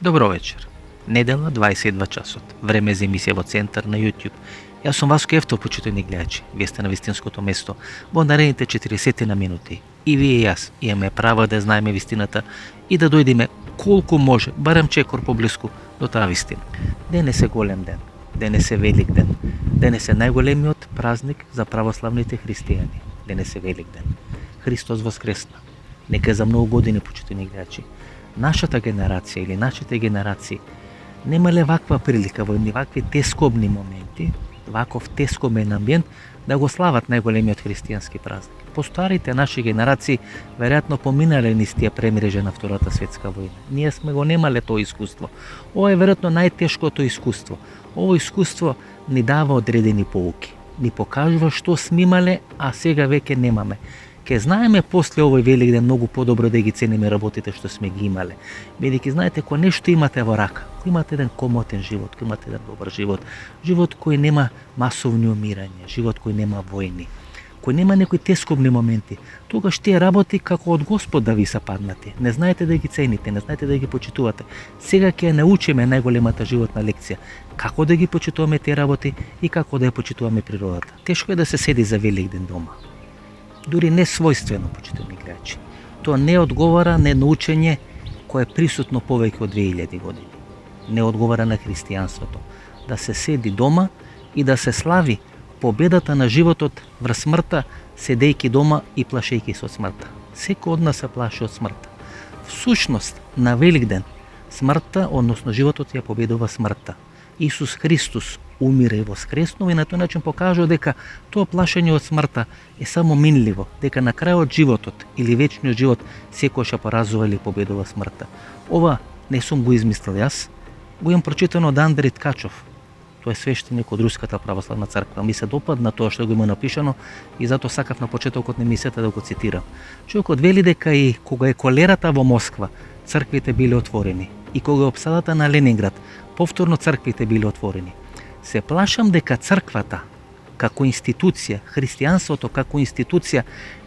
Добро вечер. Недела, 22 часот. Време за емисија во Центар на YouTube. Јас сум Васко Евтов, почитувани гледачи. Вие сте на вистинското место во наредните 40 на минути. И вие и јас имаме право да знаеме вистината и да дојдеме колку може, барем чекор поблиску до таа вистина. Денес е голем ден. Денес е велик ден. Денес е најголемиот празник за православните христијани. Денес е велик ден. Христос воскресна. Нека за многу години, почитувани гледачи, нашата генерација или нашите генерации немале ваква прилика во едни вакви тескобни моменти, ваков тескобен амбиент, да го слават најголемиот христијански празник. Постарите наши генерации веројатно поминале низ тие премирежа на Втората светска војна. Ние сме го немале тоа искуство. Ова е веројатно најтешкото искуство. Ово искуство ни дава одредени поуки. Ни покажува што сме имале, а сега веќе немаме. Ке знаеме после овој велик ден многу подобро да ги цениме работите што сме ги имале. Бидејќи знаете, кога нешто имате во рака, кога имате еден комотен живот, кога имате еден добар живот, живот кој нема масовни умирања, живот кој нема војни, кој нема некои тескобни моменти, тогаш тие работи како од Господ да ви се паднати. Не знаете да ги цените, не знаете да ги почитувате. Сега ќе научиме најголемата животна лекција, како да ги почитуваме тие работи и како да ја почитуваме природата. Тешко е да се седи за велик ден дома. Дури не својствено, почитувани гледачи. Тоа не одговара на едно учење кое е присутно повеќе од 2000 години. Не одговара на христијанството. Да се седи дома и да се слави победата на животот врз смртта, седејќи дома и плашејќи се од смртта. Секој од нас се плаши од смртта. Всушност, на велик ден, смртта, односно животот ја победува смртта. Исус Христос умира и воскреснува и на тој начин покажува дека тоа плашење од смртта е само минливо, дека на крајот животот или вечниот живот секојаш ја поразува или победува смртта. Ова не сум го измислил јас, го имам прочитано од Андрей Ткачов. Тој е свештеник од Руската православна црква. Ми се допадна тоа што го има напишано и затоа сакав на почетокот на емисијата да го цитирам. Човекот вели дека и кога е колерата во Москва, црквите биле отворени. И кога е опсадата на Ленинград, повторно црквите биле отворени. Се плашам дека црквата како институција, христијанството како институција,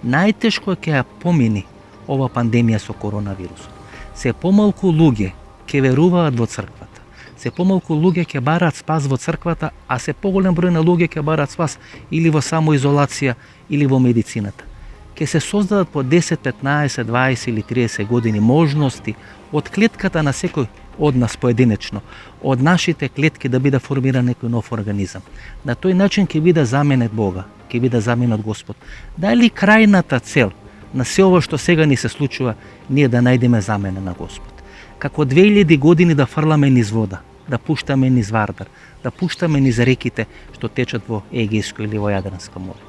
најтешко ќе ја помини ова пандемија со коронавирусот. Се помалку луѓе ќе веруваат во црквата. Се помалку луѓе ќе бараат спас во црквата, а се поголем број на луѓе ќе бараат спас или во самоизолација или во медицината. Ќе се создадат по 10, 15, 20 или 30 години можности од клетката на секој од нас поединечно, од нашите клетки да биде формиран некој нов организам. На тој начин ќе биде заменет Бога, ќе биде заменет Господ. Дали крајната цел на се ова што сега ни се случува, ние да најдеме замена на Господ. Како 2000 години да фрламе низ вода, да пуштаме низ Вардар, да пуштаме низ реките што течат во Егејско или во Јадранско море.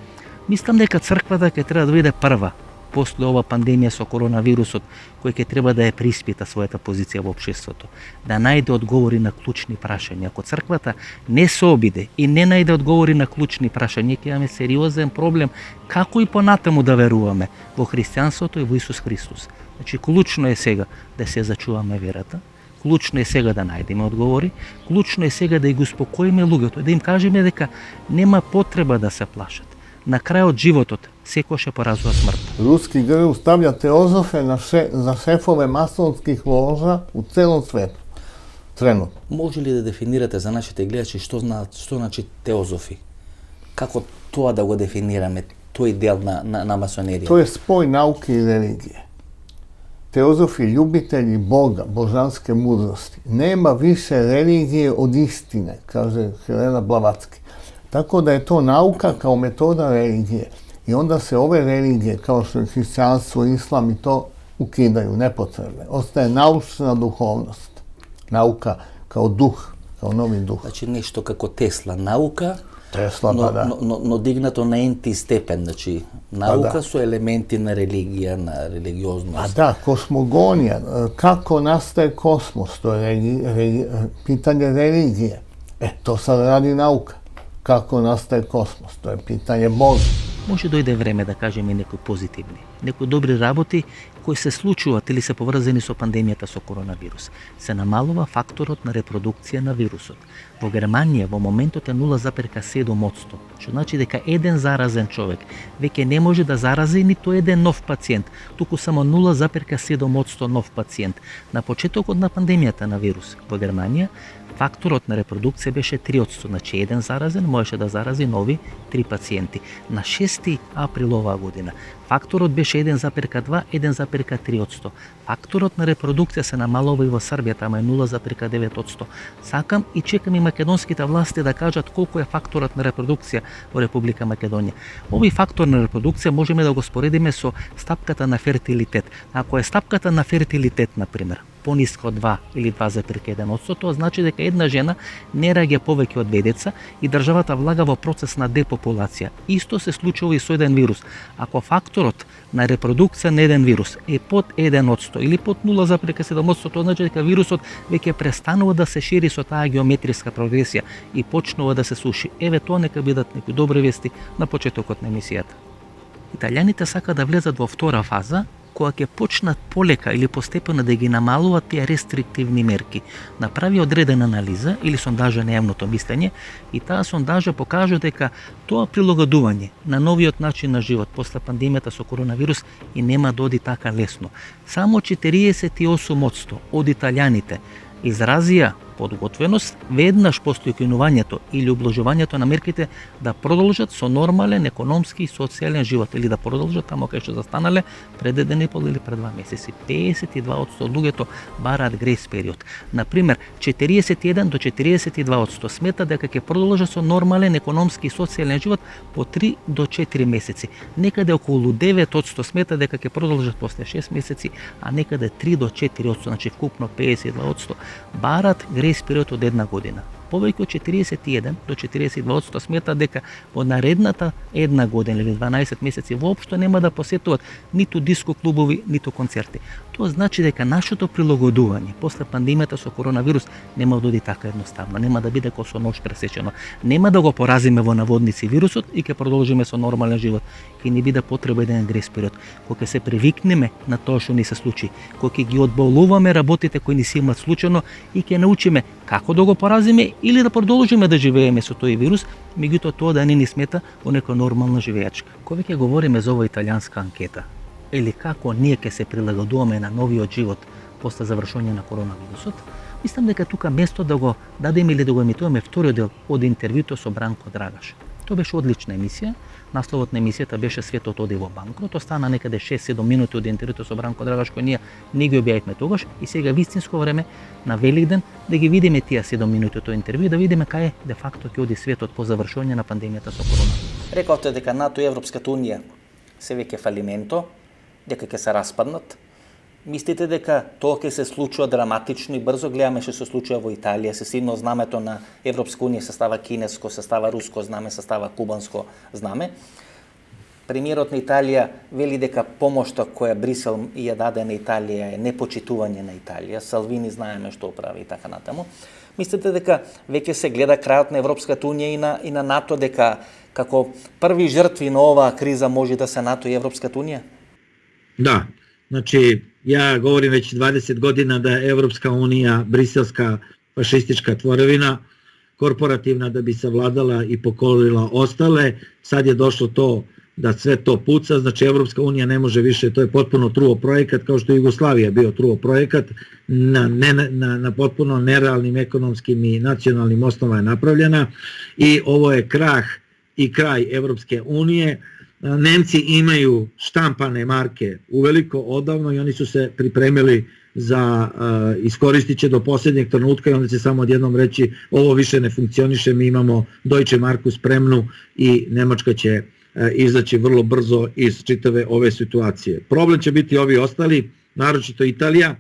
Мислам дека црквата ќе треба да биде прва после ова пандемија со коронавирусот, кој ќе треба да ја приспита својата позиција во општеството, да најде одговори на клучни прашања. Ако црквата не се обиде и не најде одговори на клучни прашања, ќе имаме сериозен проблем како и понатаму да веруваме во христијанството и во Исус Христос. Значи, клучно е сега да се зачуваме верата, клучно е сега да најдеме одговори, клучно е сега да ги успокоиме луѓето, да им кажеме дека нема потреба да се плашат. На крајот животот секој ќе поразува смртта. Руски ГРУ ставља теозофе за шефове масонских ложа у целом свету. Тренутно. Може ли да дефинирате за нашите гледачи што значи теозофи? Како тоа да го дефинираме, тој дел на масонерија? Тоа е спој науки и религија. Теозофи, љубители Бога, божанске мудрости. Нема више религија од истине, каже Хелена Блаватски. Tako da je to nauka kao metoda religije. I onda se ove religije, kao što je hrišćanstvo, islam i to, ukidaju, nepotrebne. Ostaje naučna duhovnost. Nauka kao duh, kao novi duh. Значи нешто како Тесла, наука, Tesla, но дигнато на енти степен, значи наука со елементи на религија, на религиозност. A da, kosmogonija, kako nastaje kosmos, to je pitanje religije. To sad radi nauka. Kako nastaje kosmos, to je pitanje Boga. Може дойде време да кажеме и некои позитивни, некои добри работи кои се случуваат или се поврзани со пандемијата со коронавирус. Се намалува факторот на репродукција на вирусот. Во Германија во моментот е 0,7%, што значи дека еден заразен човек веќе не може да зарази ниту еден нов пациент, туку само 0,7% нов пациент. На почетокот на пандемијата на вирус во Германија факторот на репродукција беше 3%, значи еден заразен можеше да зарази нови 3 пациенти. На 6 април оваа година факторот беше 1,2, 1,3%. Факторот на репродукција се намалува и во Србија, тама е 0,9%. Сакам и чекам и македонските власти да кажат колку е факторот на репродукција во Република Македонија. Овој фактор на репродукција можеме да го споредиме со стапката на фертилитет. Ако е стапката на фертилитет, например, пониска од 2 или 2,1%, тоа значи дека една жена не раѓа повеќе од 2 деца и државата влага во процес на депопулација. Исто се случува и со еден вирус. Ако факторот на репродукција на еден вирус е под 1% или под 0,7%, тоа значи дека вирусот веќе престанува да се шири со таа геометриска прогресија и почнува да се суши. Еве тоа нека бидат некои добри вести на почетокот на емисијата. Италијаните сака да влезат во втора фаза, кога ќе почнат полека или постепено да ги намалуваат тие рестриктивни мерки. Направи одредена анализа или сондажа на јавното мислење и таа сондажа покажа дека тоа прилагодување на новиот начин на живот после пандемијата со коронавирус и нема да оди така лесно. Само 48% од италијаните изразија подготвеност веднаш после укинувањето или обложувањето на мерките да продолжат со нормален економски и социјален живот или да продолжат тамо кај што застанале пред 1,5 или пред 2 месеци. 52% од луѓето бараат грейс период. Например, 41 до 42% смета дека ќе продолжат со нормален економски и социјален живот по 3 до 4 месеци. Некаде околу 9% смета дека ќе продолжат после 6 месеци, а некаде 3 до 4%, значи вкупно 52% бараат грейс период од една година. Повеќе од 41 до 42% смета дека во наредната една година или 12 месеци воопшто нема да посетуваат ниту диско клубови, ниту концерти. Тоа значи дека нашето прилагодување после пандемијата со коронавирус нема да оди така едноставно, нема да биде како со нож пресечено. Нема да го поразиме во наводници вирусот и ќе продолжиме со нормален живот. Ќе ни биде потреба еден грейс период, кога ќе се привикнеме на тоа што ни се случи, кога ќе ги одболуваме работите кои ни се имаат случајно и ќе научиме како да го поразиме или да продолжиме да живееме со тој вирус, меѓутоа тоа да не ни смета во нека нормална живеачка. Кога ќе говориме за ова италијанска анкета, или како ние ќе се прилагодуваме на новиот живот после завршување на коронавирусот, мислам дека тука место да го дадеме или да го емитуваме вториот дел од интервјуто со Бранко Драгаш. Тоа беше одлична емисија. Насловот на емисијата беше Светот оди во банкрот. Остана некаде 6-7 минути од интервјуто со Бранко Драгаш кој ние не ги објавивме тогаш и сега вистинско време на Великден да ги видиме тие 7 минути од тоа интервју, да видиме кај де факто ќе оди светот по завршување на пандемијата со коронавирус. Рекавте дека НАТО и Европската унија се веќе фалименто, дека ќе се распаднат. Мислите дека тоа ќе се случува драматично и брзо? Гледаме што се случува во Италија, се силно знамето на Европска унија се става кинеско, се става руско знаме, се става кубанско знаме. Премиерот на Италија вели дека помошта која Брисел ја даде на Италија е непочитување на Италија. Салвини знаеме што прави и така натаму. Мислите дека веќе се гледа крајот на Европската унија и на НАТО, дека како први жртви на оваа криза може да се НАТО и Европската унија? Да, значи ја говорим веќе 20 година да е Европска унија бриселска фашистичка творевина, корпоративна да би savladala и покорила остале. Sad je došlo to da sve to puca, znači Evropska unija ne može više, to je potpuno truo projekat, kao što je Jugoslavija bio truo projekat, na potpuno nerealnim ekonomskim i nacionalnim osnovama je napravljena i ovo je krah i kraj Evropske unije. Nemci imaju štampane marke uveliko odavno i oni su se pripremili za iskoristit će do posljednjeg trenutka i onda će samo odjednom reći ovo više ne funkcioniše, mi imamo Deutsche Marku spremnu i Nemačka će izaći vrlo brzo iz čitave ove situacije. Problem će biti ovi ostali, naročito Italija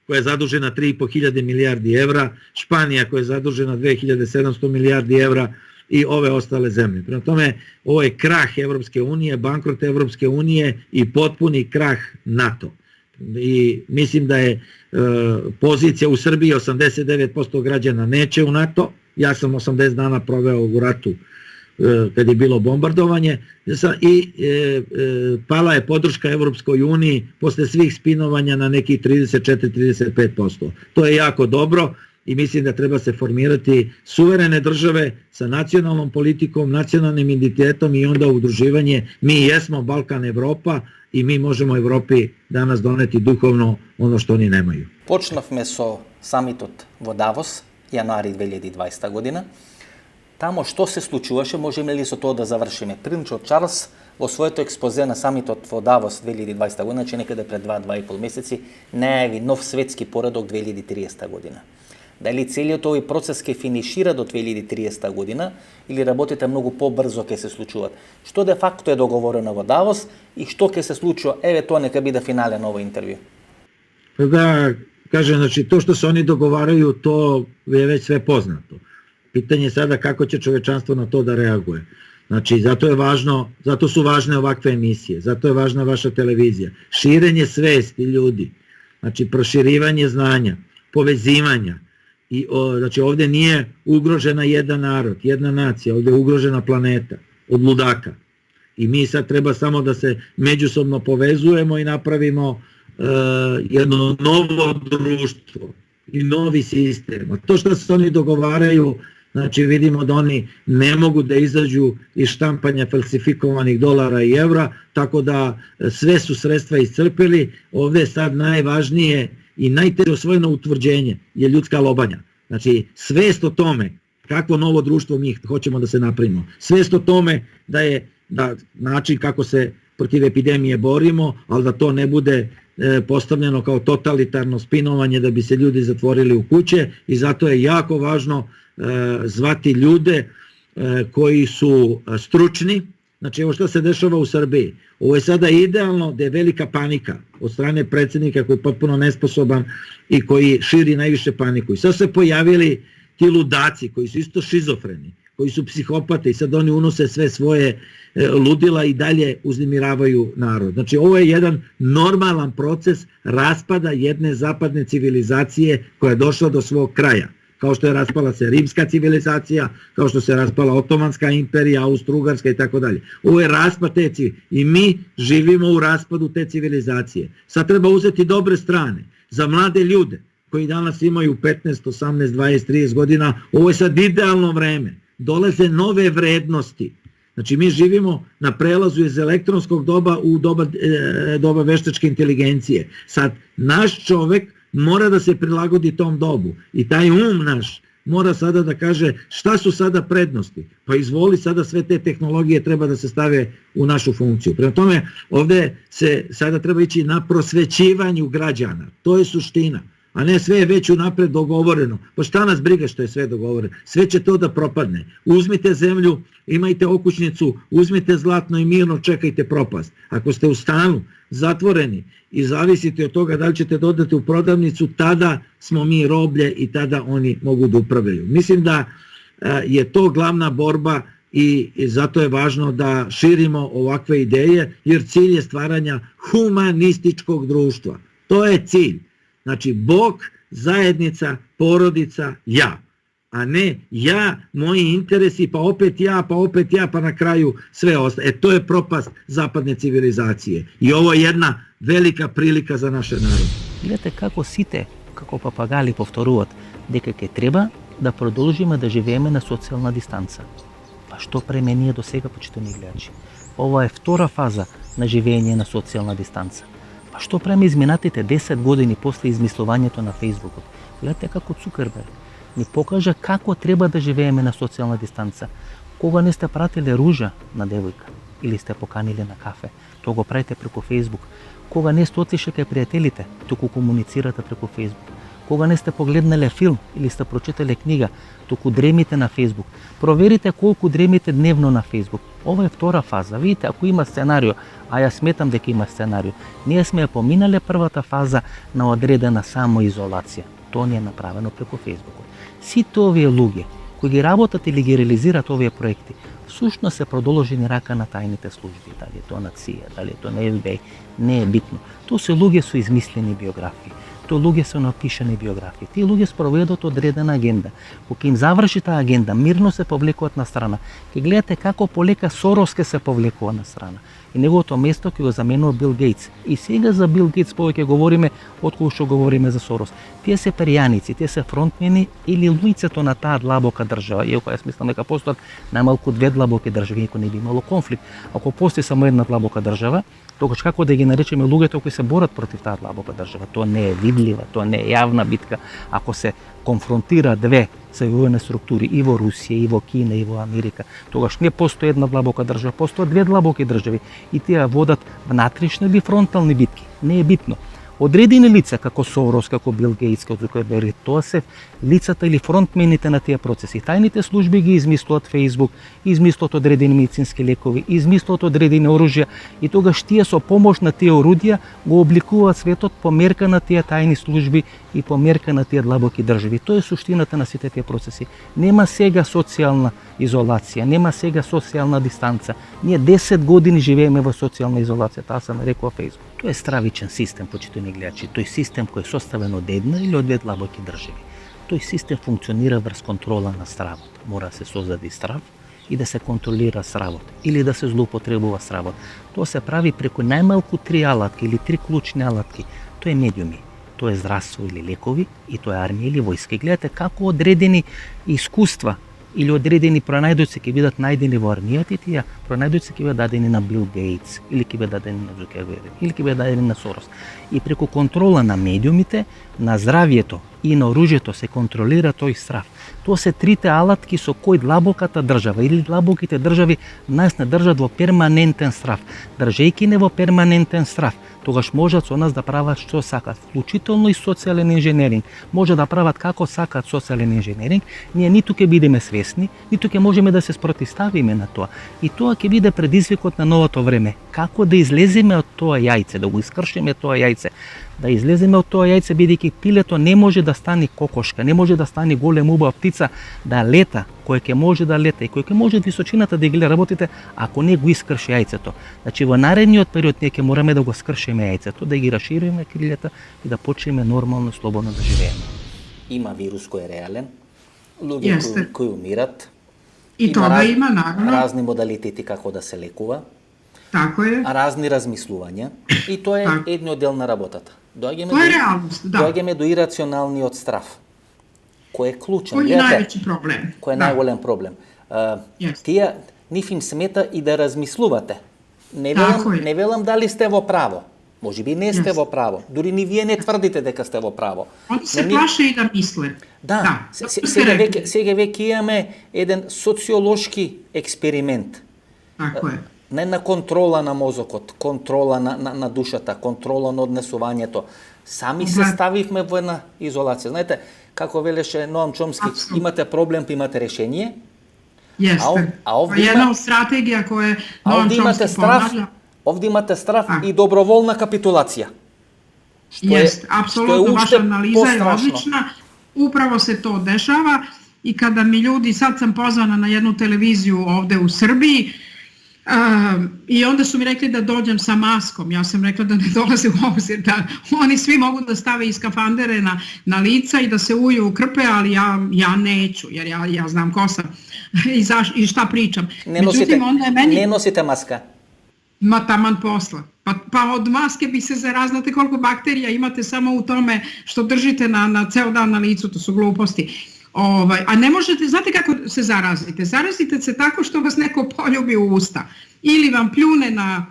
koja je zadužena 3.500 milijardi evra, Španija koja je zadužena 2.700 milijardi evra i ove ostale zemlje. Prema tome, ovo je krah Evropske unije, bankrot Evropske unije i potpuni krah NATO. I mislim da je pozicija u Srbiji 89% građana neće u NATO. Ja sam 80 dana proveo u ratu kad je bilo bombardovanje i pala je podrška Evropskoj uniji posle svih spinovanja na nekih 34-35%. To je jako dobro i mislim da treba se formirati suverene države sa nacionalnom politikom, nacionalnim identitetom i onda udruživanje. Mi jesmo Balkan Evropa i mi možemo Evropi danas doneti duhovno ono što oni nemaju. Почнавме со самитот во Давос, јануари 2020 година. Тамо што се случуваше, можеме ли со тоа да завршиме? Принчот Чарлс во своето експозе на самитот во Давос 2020 година, че некаде пред 2-2,5 месеци, најави нов светски поредок 2030 година. Дали целиот овој процес ќе финишира до 2030 година или работите многу побрзо ќе се случуваат? Што де факто е договорено во Давос и што ќе се случува? Еве тоа нека биде финален овој интервју. Da kažem, znači to što se oni dogovaraju, to je već sve poznato. Pitanje je sada kako će čovečanstvo na to da reaguje. Znači, zato su važne ovakve emisije, zato je važna vaša televizija. Širenje svesti ljudi, znači proširivanje znanja, povezivanja. Znači ovdje nije ugrožena jedan narod, jedna nacija, ovdje je ugrožena planeta od ludaka. I mi sad treba samo da se međusobno povezujemo i napravimo jedno novo društvo i novi sistem. A to što se oni dogovaraju, znači vidimo da oni ne mogu da izađu iz štampanja falsifikovanih dolara i evra, tako da sve su sredstva iscrpili. Ovdje je sad najvažnije i najteže osvojeno utvrđenje je ljudska lobanja. Znači svest o tome kakvo novo društvo mi hoćemo da se napravimo. Svest o tome da je način kako se protiv epidemije borimo, ali da to ne bude postavljeno kao totalitarno spinovanje da bi se ljudi zatvorili u kuće i zato je jako važno zvati ljude koji su stručni. Znači evo što se dešava u Srbiji. Ovo je sada idealno da je velika panika od strane predsjednika koji je potpuno nesposoban i koji širi najviše paniku. I sad se pojavili ti ludaci koji su isto šizofreni, koji su psihopate i sad oni unose sve svoje ludila i dalje uznemiravaju narod. Znači ovo je jedan normalan proces raspada jedne zapadne civilizacije koja je došla do svog kraja. Kao što je raspala se rimska civilizacija, kao što se raspala Otomanska imperija, Austro-Ugarska i tako dalje. Ovo je raspad te civilizacije i mi živimo u raspadu te civilizacije. Sad treba uzeti dobre strane za mlade ljude koji danas imaju 15, 18, 20, 30 godina. Ovo je sad idealno vreme. Dolaze nove vrednosti. Znači mi živimo na prelazu iz elektronskog doba u doba veštačke inteligencije. Sad naš čovek mora da se prilagodi tom dobu i taj naš mora sada da kaže šta su sada prednosti. Pa izvoli sada sve te tehnologije treba da se stave u našu funkciju. Prema tome ovdje se sada treba ići na prosvećivanju građana. To je suština. A ne sve je već unapred dogovoreno. Pa šta nas briga što je sve dogovoreno? Sve će to da propadne. Uzmite zemlju, imajte okućnicu, uzmite zlatno i mirno čekajte propast. Ako ste u stanu zatvoreni i zavisite od toga da li ćete dodati u prodavnicu, tada smo mi roblje i tada oni mogu da upravljaju. Mislim da je to glavna borba i zato je važno da širimo ovakve ideje jer cilj je stvaranja humanističkog društva. To je cilj. Znači, Bog, zajednica, porodica, ja. A ne ja, moji interesi, pa opet ja, pa na kraju sve ostaje. To je propast zapadne civilizacije. I ovo je jedna velika prilika za naše narode. Гледате како сите, како папагали повторуваат дека ќе треба да продолжиме да живееме на социјална дистанца. Па што преме ние до сега, почитани гледачи? Ова е втора фаза на живење на социјална дистанца. Па што преме изминатите 10 години после измислувањето на Фейсбукот? Гледате како Цукерберг ни покажа како треба да живееме на социјална дистанца. Кога не сте пратиле ружа на девојка или сте поканиле на кафе, тоа го правите преку Фейсбук. Кога не сте отишли кај пријателите, туку комуницирате преку Фейсбук. Кога не сте погледнале филм или сте прочитале книга, туку дремите на Фейсбук. Проверите колку дремите дневно на Фейсбук. Ова е втора фаза. Видите, ако има сценарио, а ја сметам дека има сценарио, ние сме ја поминале првата фаза на одредена самоизолација. Тоа не е направено преку Фейсбукот. Сите овие луѓе кои ги работат или ги реализират овие проекти, всушност се продолжени рака на тајните служби, дали е тоа на ЦИА, дали е тоа на ФБИ, не е битно. Тоа се луѓе со измислени биографии. Тоа луѓе се напишани биографии. Тие луѓе спроведат одредена агенда. Кога им заврши таа агенда, мирно се повлекуваат на страна. Ке гледате како полека Сорос ке се повлекува на страна. И неговото место ќе го заменува Бил Гейтс. И сега за Бил Гейтс повеќе говориме отколку што говориме за Сорос. Тие се перијаници, тие се фронтмени или луѓето на таа длабока држава. Иако јас мислам дека постојат најмалку две длабоки држави, ако не би имало конфликт. Ако постои само една длабока држава, тогаш како да ги наречеме луѓето кои се борат против таа длабока држава? Тоа не е видлива, тоа не е јавна битка. Ако се конфронтира две сојузни структури и во Русија, и во Кина, и во Америка, тогаш не постои една длабока држава, постојат две длабоки држави и тие водат внатрешни или фронтални битки. Не е битно. Одредени лица, како Сорос, како Бил Гейтс, како Цукерберг, тоа се лицата или фронтмените на тие процеси. Тајните служби ги измислуваат Facebook, измислуваат одредени медицински лекови, измислуваат одредени оружја и тогаш тие со помош на тие орудија го обликуваат светот по мерка на тие тајни служби и по мерка на тие длабоки држави. Тоа е суштината на сите тие процеси. Нема сега социјална изолација, нема сега социјална дистанца. Ние 10 години живееме во социјална изолација, таа се нарекува Facebook. Тоа е стравичен систем, почитувани гледачи. Тој систем кој е составен од една или од две длабоки држави. Тој систем функционира врз контрола на стравот. Мора да се создаде страв и да се контролира стравот или да се злоупотребува стравот. Тоа се прави преку најмалку 3 алатки или 3 клучни алатки. Тоа е медиуми, тоа е здравство или лекови и тоа е армија или војска. Гледате како одредени искуства или одредени пронајдоци ќе бидат најдени во армијата и тие пронајдоци ќе бидат дадени на Бил Гейтс или ќе бидат дадени на Цукерберг или ќе бидат дадени на Сорос. И преку контрола на медиумите, на здравието и на оружјето се контролира тој страв. Тоа се трите алатки со кои длабоката држава или длабоките држави нас не држат во перманентен страв. Држејќи не во перманентен страв, тогаш можат со нас да прават што сакат, вклучително и социјален инженеринг. Може да прават како сакат социјален инженеринг, ние ниту ќе бидеме свесни, ниту ќе можеме да се спротивставиме на тоа. И тоа ќе биде предизвикот на новото време. Како да излеземе од тоа јајце, да го искршиме тоа јајце, да излеземе од тоа јајце, бидејќи пилето не може да стане кокошка, не може да стане голем убава птица, да лета, кој ќе може да лета и кој ќе може височината да ги работите, ако не го искрши јајцето. Значи во наредниот период ние ќе мораме да го скршиме јајцето, да ги расшириме крилјата и да почнеме нормално слободно да живееме. Има вирус кој е реален, луѓе кои умират. И тоа има, наravno. Разни модалитети како да се лекува. Тако е. Разни размислувања и тоа е едниот дел на работата. Тоа е реалност, да. Доаѓаме до ирационалниот страв, кој е клучен. Кој е највеќи проблем. Кој е најголем проблем. Тие нив им смета и да размислувате. Не велам дали сте во право. Може би не сте во право. Дури ни вие не тврдите дека сте во право. Они се плаше и да мисле. Да. Сега веќе имаме еден социолошки експеримент. Тако е. Не на контрола на мозокот, контрола на душата, контрола на однесувањето. Сами се ставивме во една изолација. Знаете, како велеше Ноам Чомски, имате проблем, па имате решение. Јесте. Една од стратегија која Ноам Чомски понавља. Овде имате страв и доброволна капитулација. Јест, апсолутно, ваша анализа е одлична. Управо се то дешава и када ми људи, сад сам позвана на едну телевизију овде у Србији, и onda su mi rekli da dođem sa maskom. Ja sam rekla da ne dolaze u obzir, da oni svi mogu da stave i skafandere na lica i da se uju u krpe, ali ja neću, jer ja znam ko sam i šta pričam. Ne nosite maska? Ma taman posla. Pa od maske bi se znate koliko bakterija imate samo u tome što držite na ceo dan na licu, to su gluposti. A ne možete, znate kako se zarazite? Zarazite se tako što vas neko poljubi u usta ili vam pljune na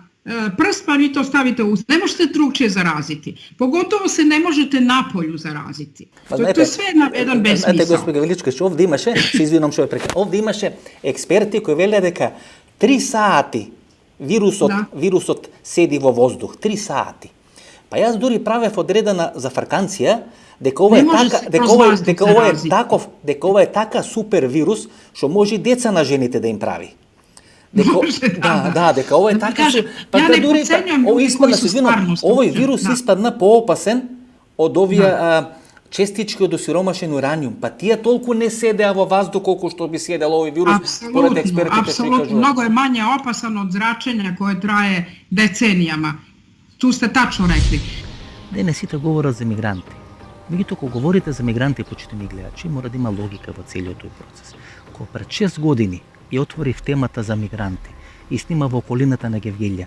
prst pa vi to stavite u usta. Ne možete drugčije zaraziti. Pogotovo se ne možete napolju zaraziti. To je sve jedan besmisao. Знаете, госпожа Величкович, овде имаше, се извинам што ја прекинав, овде имаше експерти кои велеа дека 3 сати вирусот седи во воздух. 3 сати. Па јас дури правев одредена зафрканција дека ова е така супер вирус што може деца на жените да им прави. Дека ова е така. Па дури овој вирус испадна поопасен од овие честички од осиромашен ураниум. Па тие толку не седеа во воздух колку што би седел овој вирус според експертите што кажуваат. Многу е мање опасан од зрачење кое трае деценијама. Ту сте тачно рекли. Денес сите говорат за мигранти. Меѓутоа, кога говорите за мигранти, почитувани гледачи, мора да има логика во целиот тој процес. Кога пред 6 години ја отворив темата за мигранти и снима во околината на Гевгелија,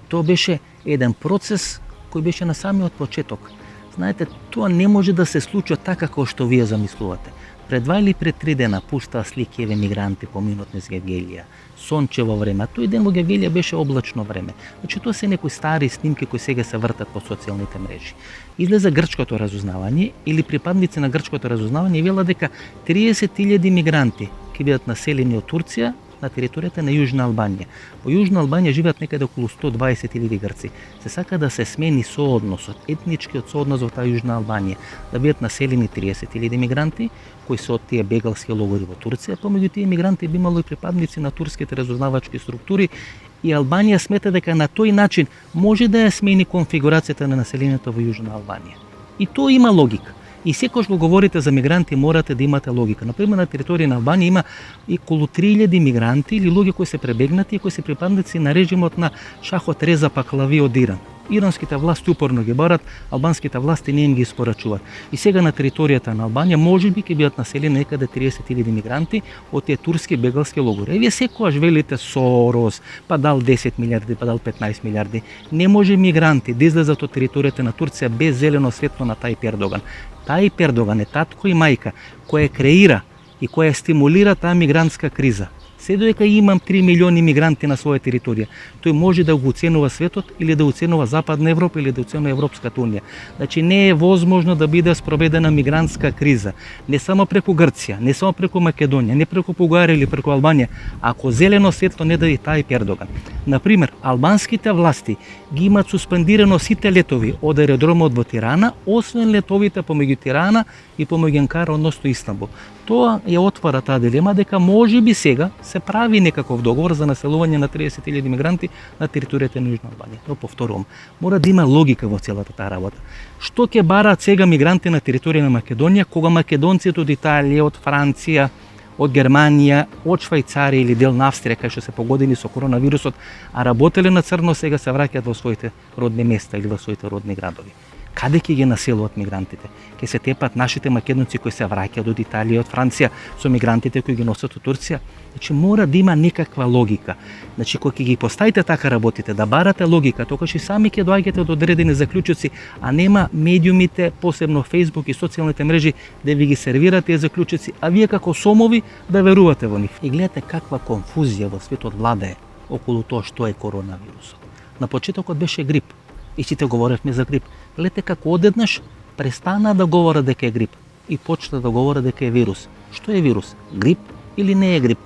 тоа беше еден процес кој беше на самиот почеток. Знаете, тоа не може да се случи така како што вие замислувате. Пред 2 или пред 3 дена пуштаа слики еве мигранти поминат низ Гевгелија. Сончево време, тој ден во Гевгелија беше облачно време. Значи тоа се некои стари снимки кои сега се вртат по социјалните мрежи. Излезе грчкото разузнавање или припадници на грчкото разузнавање вела дека 30.000 мигранти ќе бидат населени од Турција на територијата на Јужна Албанија. Во Јужна Албанија живеат некаде околу 120.000 грци. Се сака да се смени соодносот, етничкиот сооднос во таа Јужна Албанија, да бидат населени 30.000 мигранти кои се од тие бегалски логори во Турција. Помеѓу тие мигранти би имало и припадници на турските разузнавачки структури и Албанија смета дека на тој начин може да ја смени конфигурацијата на населението во Јужна Албанија. И тоа има логика. И секој што говорите за мигранти морате да имате логика. Например, на територија на Албанија има и околу 3000 мигранти или луѓе кои се пребегнати и кои се припадници на режимот на Шахот Реза Пахлави од Иран. Иранските власти упорно ги барат, албанските власти не им ги испорачуваат. И сега на територијата на Албанија можеби ќе бидат населени некаде 30.000 мигранти од тие турски бегалски логори. Вие секогаш велите Сорос, па дал 10 милиарди, па дал 15 милиарди. Не може мигранти да излезат од територијата на Турција без зелено светло на Тајип Ердоган. Тајип Ердоган е татко и мајка која креира и која стимулира таа мигрантска криза. Се додека имам 3 милиони мигранти на своја територија, тој може да го оценува светот или да оценува Западна Европа или да оценува Европската унија. Значи не е возможно да биде спроведена мигрантска криза, не само преку Грција, не само преку Македонија, не преку Бугарија или преку Албанија, ако зелено светло не даде Тајип Ердоган. Например, албанските власти ги имаат суспендирано сите летови од аеродромот во Тирана, освен летовите помеѓу Тирана и помеѓу Анкара, односно Истанбул. Тоа ја отвара таа дилема дека можеби сега се прави некаков договор за населување на 30.000 мигранти на територијата на Јужна Албанија. Но повторувам, мора да има логика во целата таа работа. Што ќе бараат сега мигранти на територија на Македонија, кога македонците од Италија, од Франција, од Германија, од Швајцарија или дел на Австрија, кај што се погодени со коронавирусот, а работеле на црно, сега се враќаат во своите родни места или во своите родни градови. Каде ќе ги населуваат мигрантите? Ќе се тепат нашите македонци кои се враќаат од Италија и од Франција со мигрантите кои ги носат од Турција? Значи мора да има некаква логика. Значи кога ќе ги поставите така работите, да барате логика, тогаш и сами ќе доаѓате до одредени заклучоци, а нема медиумите, посебно Facebook и социјалните мрежи да ви ги сервираат тие заклучоци, а вие како сомови да верувате во нив. И гледате каква конфузија во светот владее околу тоа што е коронавирусот. На почетокот беше грип. И сите говоревме за грип. Гледате како одеднаш престана да говорат дека е грип и почна да говорат дека е вирус. Што е вирус? Грип или не е грип?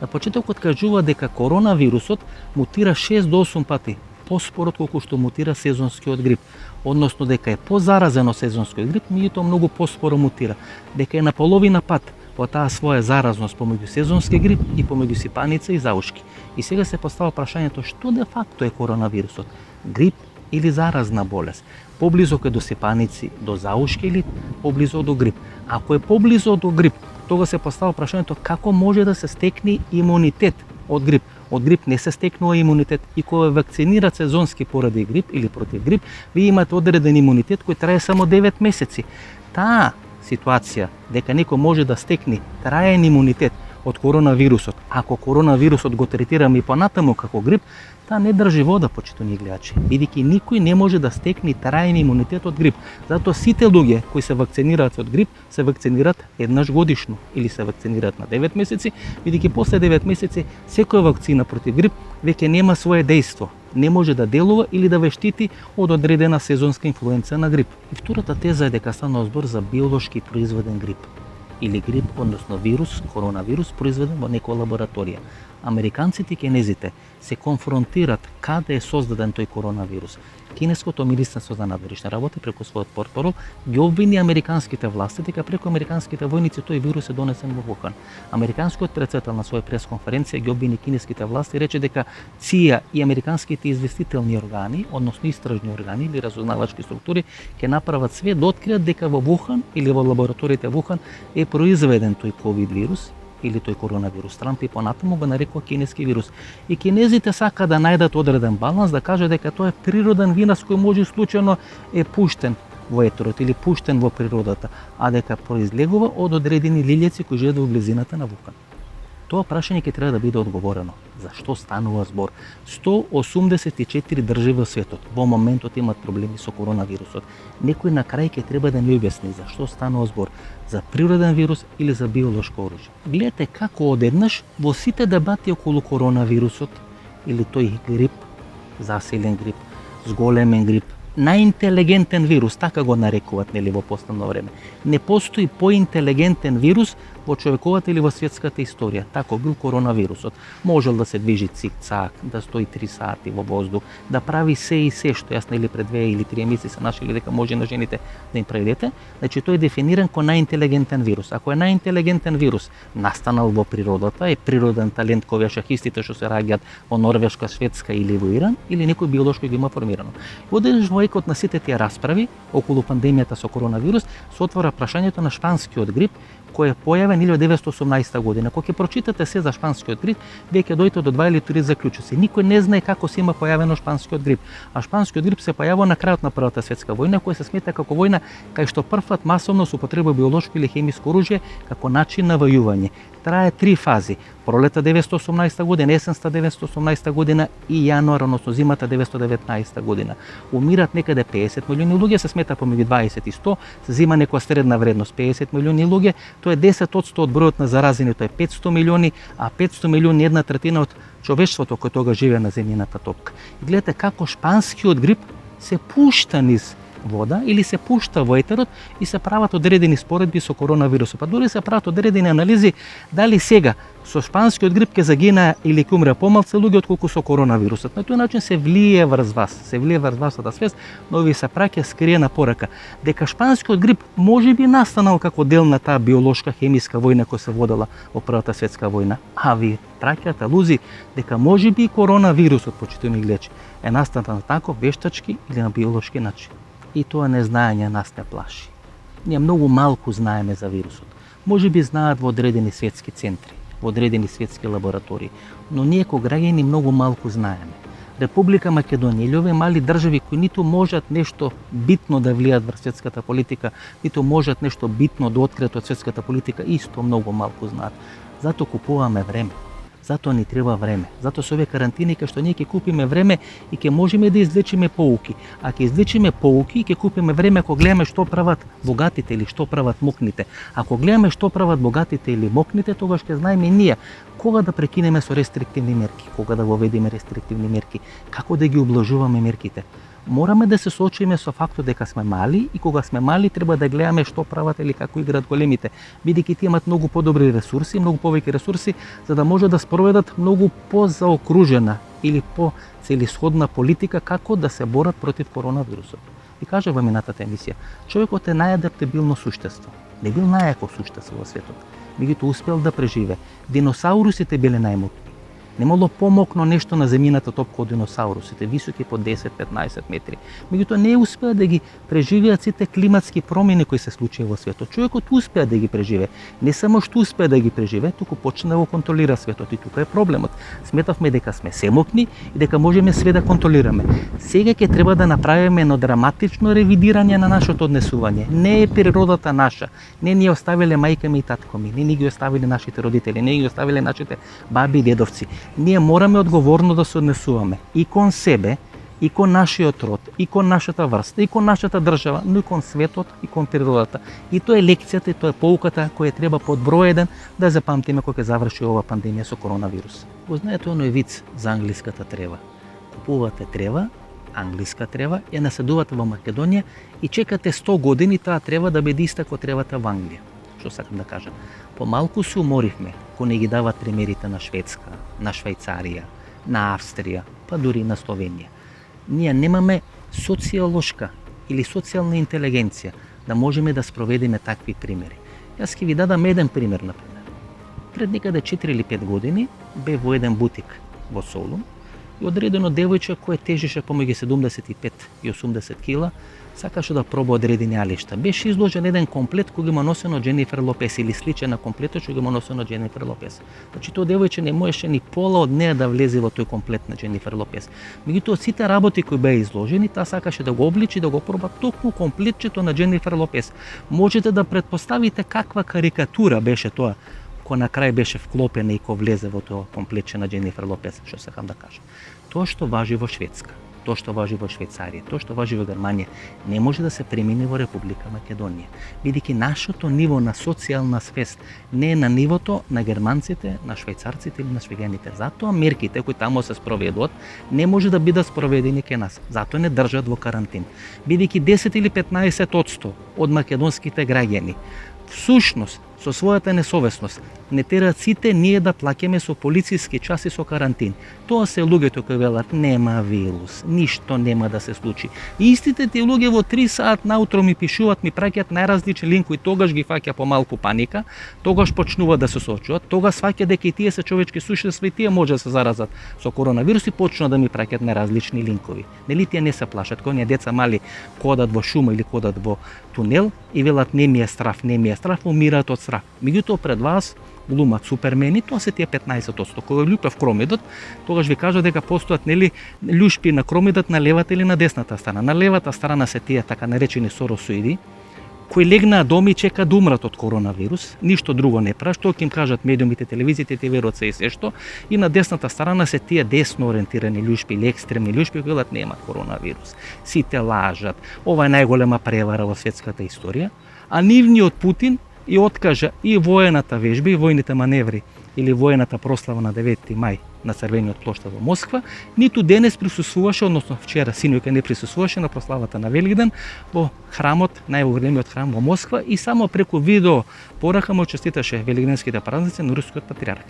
На почетокот кажува дека коронавирусот мутира 6 до 8 пати поспор отколку што мутира сезонскиот грип. Односно дека е позаразен од сезонскиот грип, меѓутоа многу поспоро мутира. Дека е на половина пат по таа своја заразност помеѓу сезонски грип и помеѓу сипаница и заушки. И сега се постава прашањето што де факто е коронавирусот? Грип или заразна болест? Поблизо е до сипаници, до заушки или поблизо до грип? Ако е поблизо до грип, тога се постава прашањето како може да се стекне имунитет од грип. Од грип не се стекнува имунитет и кога вакцинират сезонски поради грип или против грип, вие имате одреден имунитет кој трае само 9 месеци. Таа ситуација дека некој може да стекне траен имунитет од коронавирусот, ако коронавирусот го третираме и понатаму како грип, таа не држи вода, почитувани гледачи, бидејќи никој не може да стекне траен имунитет од грип. Затоа сите луѓе кои се вакцинираат од грип се вакцинираат еднаш годишно или се вакцинираат на 9 месеци, бидејќи после 9 месеци секоја вакцина против грип веќе нема свое дејство, не може да делува или да ве штити од одредена сезонска инфлуенца на грип. И втората теза е дека станува збор за биолошки произведен грип или грип, односно вирус, коронавирус произведен во некоја лабораторија. Американците и кинезите се конфронтират каде е создаден тој коронавирус. Кинеското Министерство за надворешни работи преку својот портпарол ги обвини американските власти дека преку американските војници тој вирус е донесен во Вухан. Американскиот претседател на своја пресконференција ги обвини кинеските власти и рече дека ЦИА и американските известителни органи, односно истражни органи или разузнавачки структури, ќе направат све да откријат дека во Вухан или во лабораториите Вухан е произведен тој ковид вирус или тој коронавирус. Трамп и понатаму го нарекува кинески вирус. И кинезите сака да најдат одреден баланс, да кажат дека тоа е природен вирус кој може случајно е пуштен во етерот или пуштен во природата, а дека произлегува од одредени лилјаци кои живеат во близината на вулкан. Тоа прашање ќе треба да биде одговорено. Зашто станува збор? 184 држави во светот во моментот имаат проблеми со коронавирусот. Некој на крај ќе треба да ни објасни зашто станува збор, за природен вирус или за биолошко оружје. Гледате како одеднаш во сите дебати околу коронавирусот или тој грип, заселен грип, зголемен грип, најинтелигентен вирус, така го нарекуваат нели во последно време. Не постои поинтелигентен вирус во човековата или во светската историја. Тако бил коронавирусот. Можел да се движи цик-цак, да стои 3 сати во воздух, да прави се и се што јас нели пред 2 или 3 месеци нашли дека може на жените да им прави дете. Значи тој е дефиниран ко најинтелигентен вирус. Ако е најинтелигентен вирус настанал во природата, е природен талент кој шахистите што се раѓаат во Норвешка, Шведска или во Иран, или некој биолошки ги има формирано. Одеднаш во екот на сите тие расправи околу пандемијата со коронавирус се отвора прашањето на шпанскиот грип кој е појавен 1918 година. Кога ќе прочитате се за шпанскиот грип, вие ќе дојдете до 2 или 3 заклучоци. Никој не знае како се има појавено шпанскиот грип. А шпанскиот грип се појавува на крајот на Првата светска војна, која се смета како војна кај што првпат масовно се употреба биолошко или хемиско оружје како начин на војување. Трае 3 фази. Пролета 1918 година, есенста 1918 година и јануар, односно зимата 1919 година. Умират некаде 50 милиони луѓе, се смета помеѓу 20 и 100, се зема некоја средна вредност 50 милиони луѓе, тоа е 10% од бројот на заразени, тоа е 500 милиони, а 500 милиони една третина од човештвото кој тога живее на земјината топка. И гледате како шпанскиот грип се пушта низ вода или се пушта во етерот и се прават одредени споредби со коронавирусот. Па дури се прават одредени анализи дали сега со шпанскиот грип ќе загина или ќе умре помалку луѓе отколку со коронавирусот. На тој начин се влие врз вас, се влие врз вашата свест, но ви се праќа скриена порака дека шпанскиот грип можеби настанал како дел на таа биолошка хемиска војна која се водела во Првата светска војна, а ви праќаат алузи дека можеби коронавирусот, почитувани гледачи, е настанал тако вештачки или на биолошки начин. И тоа незнаење нас не плаши. Ние многу малку знаеме за вирусот. Може би знаат во одредени светски центри, во одредени светски лаборатории, но ние ко граѓани многу малку знаеме. Република Македонија или овие мали држави кои ниту можат нешто битно да влијат врз светската политика, ниту можат нешто битно да откријат од светската политика, исто многу малку знаат. Зато купуваме време. Зато ни треба време. Зато со овие карантини кај што ние ќе купиме време и ќе можеме да извлечеме поуки. А ќе извлечеме поуки и ќе купиме време кога гледаме што прават богатите или што прават мокните. Ако гледаме што прават богатите или мокните, тогаш ќе знаеме ние кога да прекинеме со рестриктивни мерки, кога да воведеме рестриктивни мерки, како да ги облажуваме мерките. Мораме да се соочиме со фактот дека сме мали и кога сме мали треба да гледаме што прават или како играат големите, бидејќи тие имаат многу подобри ресурси, многу повеќе ресурси за да може да спроведат многу позаокружена или по-целисходна политика како да се борат против коронавирусот. И кажа во минатата емисија, човекот е најадаптабилно суштество. Не бил најако суштество во светот, меѓутоа успел да преживе. Диносаурусите биле најмокни. Немало помокно нешто на земјината топка од диносаурусите, високи по 10-15 метри. Меѓутоа не успеа да ги преживеат сите климатски промени кои се случија во светот. Човекот успеа да ги преживе. Не само што успеа да ги преживе, туку почна да го контролира светот. И тука е проблемот. Сметавме дека сме семокни и дека можеме све да контролираме. Сега ќе треба да направиме едно драматично ревидирање на нашето однесување. Не е природата наша. Не ни оставиле мајка ми и татко ми, не ни ги оставиле нашите родители, не ги оставиле нашите баби и дедовци. Ние мораме одговорно да се однесуваме и кон себе, и кон нашиот род, и кон нашата врста, и кон нашата држава, но и кон светот, и кон природата. И тоа е лекцијата, и тоа е поуката која треба под број 1 да запамтиме кога ќе заврши ова пандемија со коронавирус. Го знаете оној виц за англиската трева. Купувате трева, англиска трева, ја насадувате во Македонија и чекате 100 години таа трева да биде иста како тревата во Англија. Што сакам да кажам? Помалку се уморивме, кога не ги дават примерите на Шведска, на Швајцарија, на Австрија, па дури на Словенија. Ние немаме социјалошка или социјална интелигенција да можеме да спроведеме такви примери. Јас ќе ви дадам еден пример, например. Пред некаде 4 или 5 години бе во еден бутик во Солун и одредено девојче кое тежеше помеѓу 75 и 80 кила, сакаше да проба одредени алишта. Беше изложен еден комплет кој го има носено Дженифер Лопес или сличен на комплетот што го има носено Дженифер Лопес. Значи тоа девојче не можеше ни пола од неа да влезе во тој комплет на Дженифер Лопес. Меѓутоа сите работи кои беа изложени, таа сакаше да го обличи, да го проба токму комплетчето на Дженифер Лопес. Можете да претпоставите каква карикатура беше тоа, која на крај беше вклопена и кој влезе во тоа комплетче на Дженифер Лопес, што сакам да кажам. Тоа што важи во Шведска, тоа што важи во Швейцарија, тоа што важи во Германија, не може да се премине во Република Македонија, бидејќи нашето ниво на социјална свест не е на нивото на германците, на швајцарците или на швеѓаните. Затоа мерките кои таму се спроведуваат не може да бидат спроведени кај нас. Затоа не држат во карантин. Бидејќи 10 или 15% од македонските граѓани всушност со својата несовесност не терат сите ние да плаќаме со полициски часи со карантин. Тоа се луѓето кои велат нема вирус, ништо нема да се случи. И истите тие луѓе во 3 сат наутро ми пишуваат, ми праќаат најразлични линкови, тогаш ги фаќа помалку паника, тогаш почнуваат да се соочуваат, тогаш сваќа дека и тие се човечки суштества и тие може да се заразат со коронавирус и почнуваат да ми праќаат најразлични линкови. Нели тие не се плашат, кога оние деца мали кодат во шума или кодат во тунел и велат не ми е страв, умираат од страв. Меѓутоа пред вас глумат супермени, тоа се тие 15%. Кога луѓе кромидот, тогаш ви кажа дека постојат нели љушпи на кромидот на левата или на десната страна. На левата страна се тие така наречени соросоиди, кои легнаа доми и чека да умрат од коронавирус, ништо друго не прават, што ќе им кажат медиумите, телевизиите, те веруваат се и се што. И на десната страна се тие десно ориентирани љушпи или екстремни љушпи кои велат нема коронавирус. Сите лажат. Ова е најголема превара во светската историја, а нивниот Путин и откажа и воената вежба и војните маневри или воената прослава на 9 мај на Црвениот плоштад во Москва, ниту денес присуствуваше, односно вчера синоќа не присуствуваше на прославата на Великден во храмот, најголемиот храм во Москва и само преку видео порака му честиташе великденските празници на рускиот патриарх.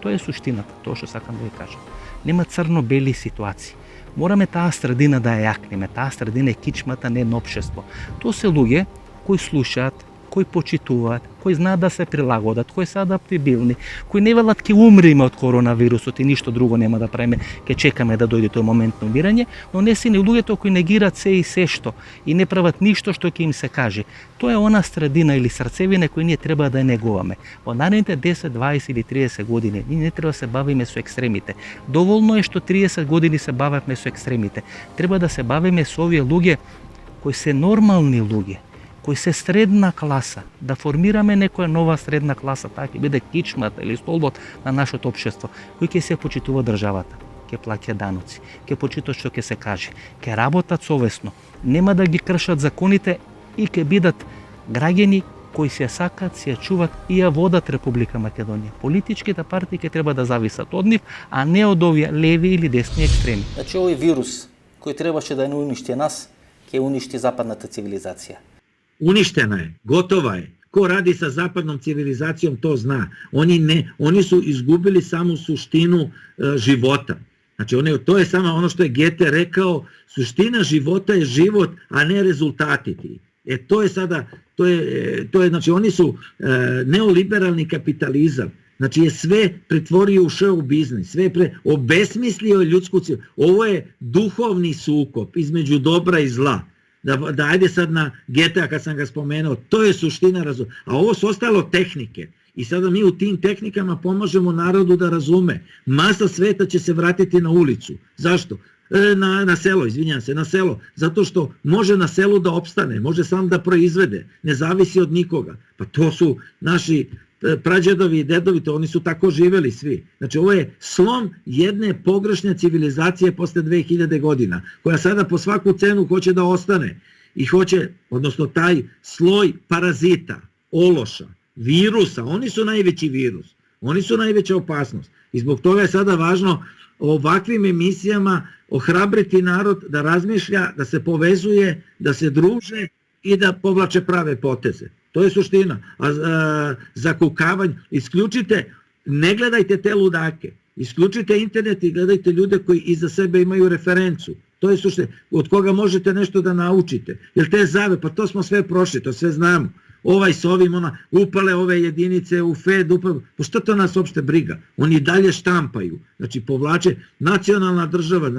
Тоа е суштината, тоа што сакам да ви кажам. Нема црно-бели ситуации. Мораме таа средина да ја јакнеме, таа средина е кичмата на едно општество. Тоа се луѓе кои слушаат, кои почитуваат, кои знаат да се прилагодат, кои се адаптибилни, кои не велат ќе умриме од коронавирусот и ништо друго нема да правиме, ќе чекаме да дојде тој момент на умирање, но не се ни луѓето кои негираат се и се што и не прават ништо што ќе им се каже. Тоа е она средина или срцевина кој ние треба да ја негуваме. Во наредните 10, 20 или 30 години ние не треба да се бавиме со екстремите. Доволно е што 30 години се бавевме со екстремите. Треба да се бавиме со овие луѓе кои се нормални луѓе, кои се средна класа, да формираме некоја нова средна класа, таа ќе биде кичмата или столбот на нашето општество, кој ќе се почитува државата, ќе плаќа даноци, ќе почитува што ќе се каже, ќе работат совесно, нема да ги кршат законите и ќе бидат граѓани кои се сакат, се чуват и ја водат Република Македонија. Политичките партии ќе треба да зависат од нив, а не од овие леви или десни екстреми. Значи овој вирус кој требаше да не уништи нас, ќе уништи западната цивилизација. Уништена е, готова е. Ko radi sa zapadnom civilizacijom to zna. Oni su izgubili samu suštinu života. Znači, to je samo ono što je Goethe rekao, suština života je život, a ne rezultati ti. To je sada, znači oni su neoliberalni kapitalizam. Znači je sve pretvorio u show biznis, sve obesmislio ljudsku civilizaciju. Ovo je duhovni sukob između dobra i zla. Da ajde sad na Goethea kad sam ga spomenuo, to je suština razuma. A ovo su ostalo tehnike. I sada mi u tim tehnikama pomažemo narodu da razume. Masa sveta će se vratiti na ulicu. Zašto? Na selo, izvinjam se, na selo. Zato što može na selu da opstane, može sam da proizvede, ne zavisi od nikoga. Pa to su naši prađedovi i dedovi, oni su tako živeli svi. Znači ovo je slom jedne pogrešne civilizacije posle 2000 godina, koja sada po svaku cenu hoće da ostane i hoće, odnosno taj sloj parazita, ološa, virusa, oni su najveći virus, oni su najveća opasnost. I zbog toga je sada važno ovakvim emisijama ohrabriti narod da razmišlja, da se povezuje, da se druže i da povlače prave poteze. To je suština. A zakukavanje, isključite, ne gledajte te ludake, isključite internet i gledajte ljude koji iza sebe imaju referencu. To je suština. Od koga možete nešto da naučite. Jer te zave, pa to smo sve prošli, to sve znamo. ovaj s ovim, upale ove jedinice u Fed, pa što to nas uopšte briga? Oni dalje štampaju, znači povlače nacionalna država,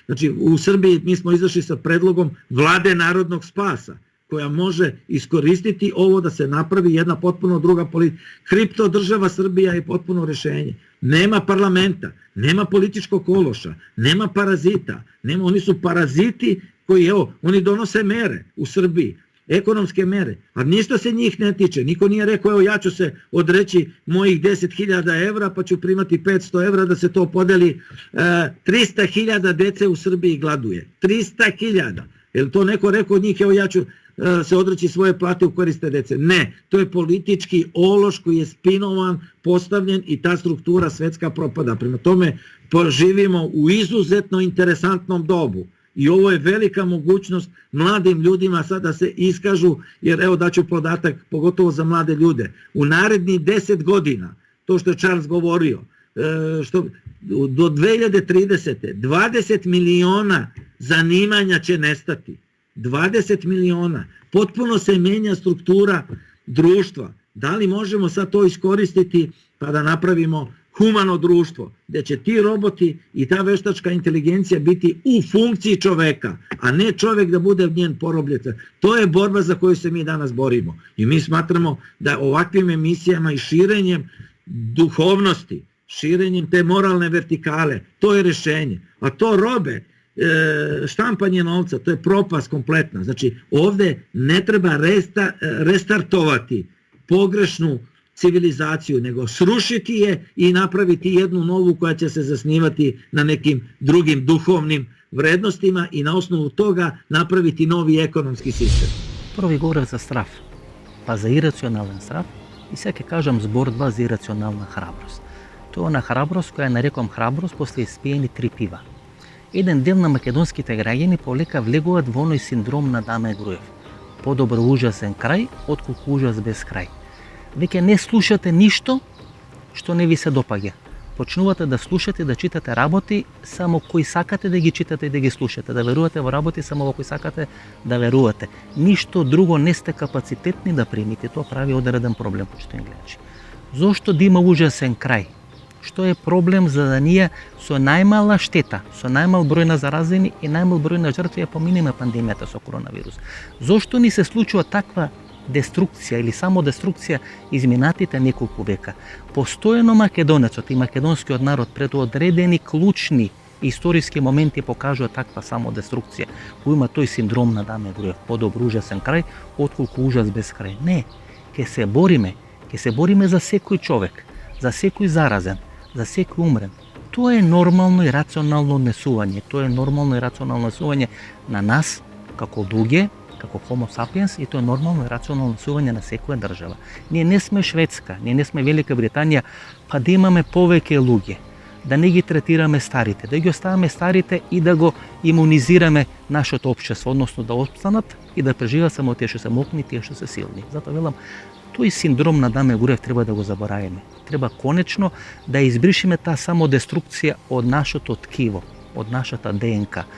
znači u Srbiji mi smo izašli sa predlogom vlade narodnog spasa, koja može iskoristiti ovo da se napravi jedna potpuno druga politika. Kripto država Srbija je potpuno rešenje. Nema parlamenta, nema političkog kološa, nema parazita, oni su paraziti koji, oni donose mere u Srbiji, ekonomske mere, a ništa se njih ne tiče. Niko nije rekao, ja ću se odreći mojih 10.000 evra pa ću primati 500 evra da se to podeli. 300.000 dece u Srbiji gladuje. 300.000. Je li to neko rekao od njih, ja ću se odreći svoje plate u koriste dece? Ne, to je politički ološ koji je spinovan, postavljen i ta struktura svetska propada. Prema tome, živimo u izuzetno interesantnom dobu. I ovo je velika mogućnost mladim ljudima sad da se iskažu, jer evo daću podatak, pogotovo za mlade ljude. U narednih 10 godina, to što je Charles govorio, do 2030. 20 miliona zanimanja će nestati. 20 miliona. Potpuno se menja struktura društva. Da li možemo sad to iskoristiti pa da napravimo humano društvo, gdje će ti roboti i ta veštačka inteligencija biti u funkciji čoveka, a ne čovek da bude njen porobljica. To je borba za koju se mi danas borimo. I mi smatramo da ovakvim emisijama i širenjem duhovnosti, širenjem te moralne vertikale, to je rešenje. A to robe, štampanje novca, to je propast kompletna. Znači, ovde ne treba restartovati pogrešnu civilizaciju, nego srušiti je i napraviti jednu novu koja će se zasnivati na nekim drugim duhovnim vrednostima i na osnovu toga napraviti novi ekonomski sistem. Prvo vi govorite za strah, pa za iracionalan strah i всяке kažem zbor dva za iracionalna hrabrost. To je ona hrabrost koja je нареком hrabrost после испиени 3 пива. Еден дел на македонските граѓани полека влегуваат во оној синдром на Даме Груев. Подобро ужасен крај, отколку ужас без крај. Веќе не слушате ништо што не ви се допаѓа. Почнувате да слушате, да читате работи само кои сакате да ги читате и да ги слушате, да верувате во работи само во кои сакате да верувате. Ништо друго не сте капацитетни да примите. Тоа прави одреден проблем, почитувани гледачи. Зошто да има ужасен крај? Што е проблем за да ние со најмала штета, со најмал број на заразени и најмал број на жртви ја поминеме пандемијата со коронавирус? Зошто ни се случува таква деструкција или само деструкција изминатите неколку века? Постојано македонецот и македонскиот народ пред одредени клучни историски моменти покажува таква само деструкција, кој има тој синдром на Даме Груев, подобро ужасен крај, отколку ужас без крај. Не, ќе се бориме за секој човек, за секој заразен, за секој умрен. Тоа е нормално и рационално однесување. Тоа е нормално и рационално однесување на нас како луѓе, како Homo sapiens, и тоа е нормално и рационално однесување на секоја држава. Ние не сме Шведска, ние не сме Велика Британија, па да имаме повеќе луѓе, да не ги третираме старите, да ги оставаме старите и да го имунизираме нашето општество, односно да опстанат и да преживеат само тие што се мокни, тие што се силни. Затоа велам, тој синдром на Даме Груев треба да го заборавиме. Треба конечно да избришиме таа самодеструкција од нашето ткиво, од нашата ДНК.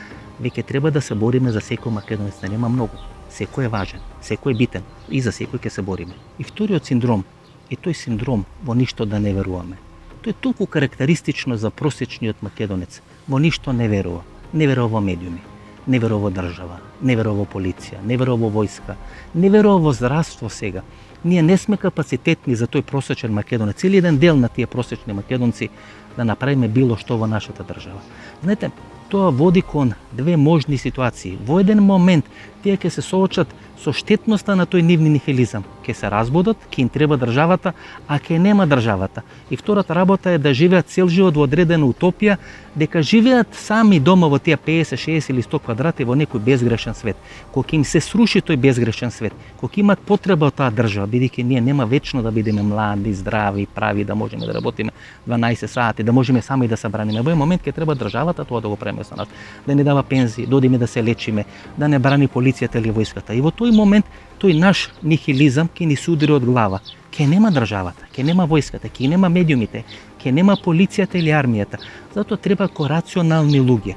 Веќе треба да се бориме за секој македонец, не нема многу. Секој е важен, секој е битен и за секој ќе се бориме. И вториот синдром е тој синдром во ништо да не веруваме. Тоа е толку карактеристично за просечниот македонец. Во ништо не верува. Не верува во медиуми, не верува во држава, не верува во полиција, не верува во војска, не верува во здравство сега. Ние не сме капацитетни за тој просечен македонец или еден дел на тие просечни македонци да направиме било што во нашата држава. Знаете, тоа води кон две можни ситуации. Во еден момент тие ќе се соочат со штетноста на тој нивни нихилизам. Ќе се разбудат, ќе им треба државата, а ќе нема државата. И втората работа е да живеат цел живот во одредена утопија, дека живеат сами дома во тие 50, 60 или 100 квадрати во некој безгрешен свет. Кога им се сруши тој безгрешен свет, кога имат потреба од таа држава, бидејќи ние нема вечно да бидеме млади, здрави, прави, да можеме да работиме 12 сати, да можеме сами да се браниме. Во еден момент ќе треба државата тоа да го преме со нас, да не дава пензии, да одиме да се лечиме, да не брани полицијата или војската. И во тој момент тој наш нихилизам ќе ни се удари од глава. Ќе нема државата, ќе нема војската, ќе нема медиумите, ќе нема полицијата или армијата. Затоа треба ко рационални луѓе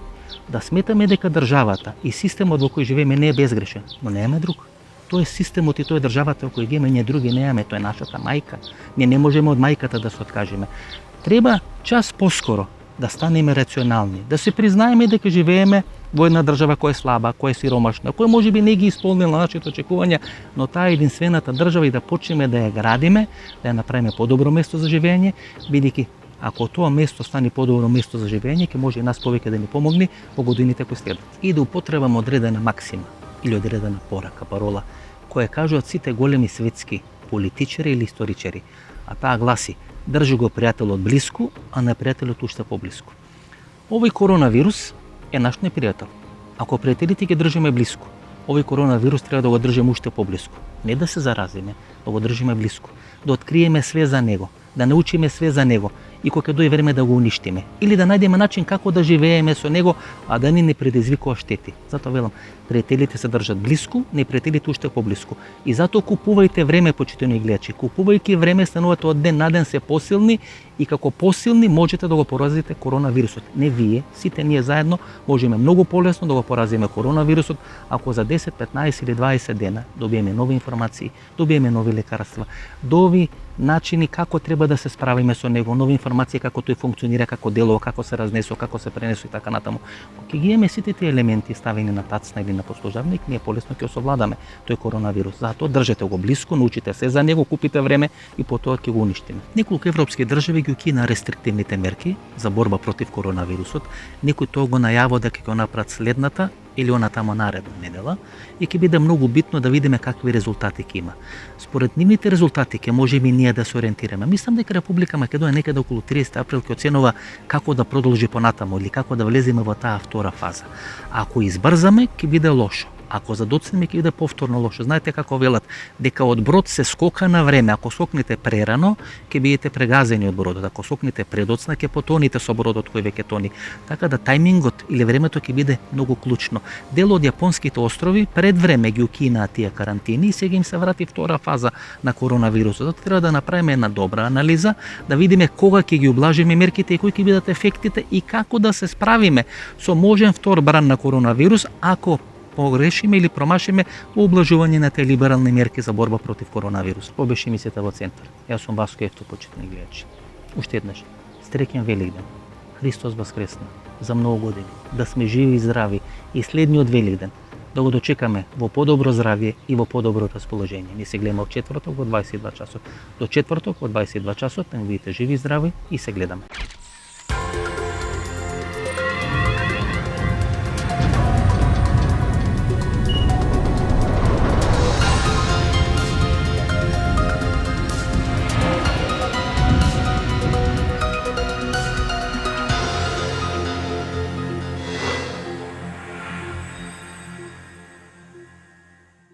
да сметаме дека државата и системот во кој живееме не е безгрешен, но немаме друг. Тоа е системот и тоа е државата кој ги имаме, ние други немаме, тоа е нашата мајка. Ние не можеме од мајката да се откажеме. Треба час поскоро да станеме рационални, да се признаеме дека живееме во една држава која е слаба, која е сиромашна, која можеби не ги исполнила нашите очекувања, но таа е единствената држава и да почнеме да ја градиме, да ја направиме подобро место за живење, бидејќи ако тоа место стане подобро место за живење, ќе може и нас повеќе да ни помогне во годините кои следат. И да употребаме одредена максима или одредена порака, парола, која кажуваат сите големи светски политичари или историчари, а таа гласи: држи го пријателот блиску, а непријателот уште поблиску. Овој коронавирус е наш непријател. Ако пријателите ги држиме блиску, овој коронавирус треба да го држиме уште поблиску. Не да се заразиме, да го држиме блиску, да откриеме све за него, да научиме све за него и кога ќе дојде време да го уништиме или да најдеме начин како да живееме со него, а да не предизвикува штети. Затоа велам, пријателите се држат блиску, непријателите уште поблиску. И затоа купувајте време, почитувани гледачи. Купувајќи време станувате од ден на ден се посилни и како посилни можете да го поразите коронавирусот. Не вие, сите ние заедно можеме многу полесно да го поразиме коронавирусот ако за 10, 15 или 20 дена добиеме нови информации, добиеме нови лекарства, нови начини како треба да се справиме со него, нови информации како тој функционира, како делува, како се разнесува, како се пренесува и така натаму. Кога ги имаме сите тие елементи ставени на тацна или на послужавник, ние полесно ќе осовладаме тој коронавирус. Затоа држете го блиску, научите се за него, купите време и потоа ќе го уништиме. Неколку европски држави ги укина рестриктивните мерки за борба против коронавирусот. Некој тоа го најавува дека ќе го направат следната или она тамо наредна недела и ќе биде многу битно да видиме какви резултати ќе има. Според нивните резултати ќе можеме и ние да се ориентираме. Мислам дека Република Македонија некаде околу 30 април ќе оценува како да продолжи понатаму или како да влеземе во таа втора фаза. Ако избрзаме, ќе биде лошо. Ако задоцнеме, ќе биде повторно лошо. Знаете како велат, дека од брод се скока на време. Ако скокнете прерано, ќе бидете прегазени од бродот. Ако скокнете предоцна, ќе потоните со бродот кој веќе тони. Така да тајмингот или времето ќе биде многу клучно. Дел од јапонските острови пред време ги укинаа тие карантини и сега им се врати втора фаза на коронавирусот. Затоа треба да направиме една добра анализа, да видиме кога ќе ги ублажиме мерките и кои ќе бидат ефектите и како да се справиме со можен втор бран на коронавирус ако погрешиме или промашиме во ублажување на тие либерални мерки за борба против коронавирус. Ова беше емисијата во Центар. Јас сум Васко Ефтов, почитувани гледачи. Уште еднаш, среќен Великден. Христос воскресна за многу години. Да сме живи и здрави и следниот Великден да го дочекаме во подобро здравје и во подобро расположение. Ние се гледаме од четврток во 22 часот. До четврток во 22 часот, да бидете живи и здрави и се гледаме.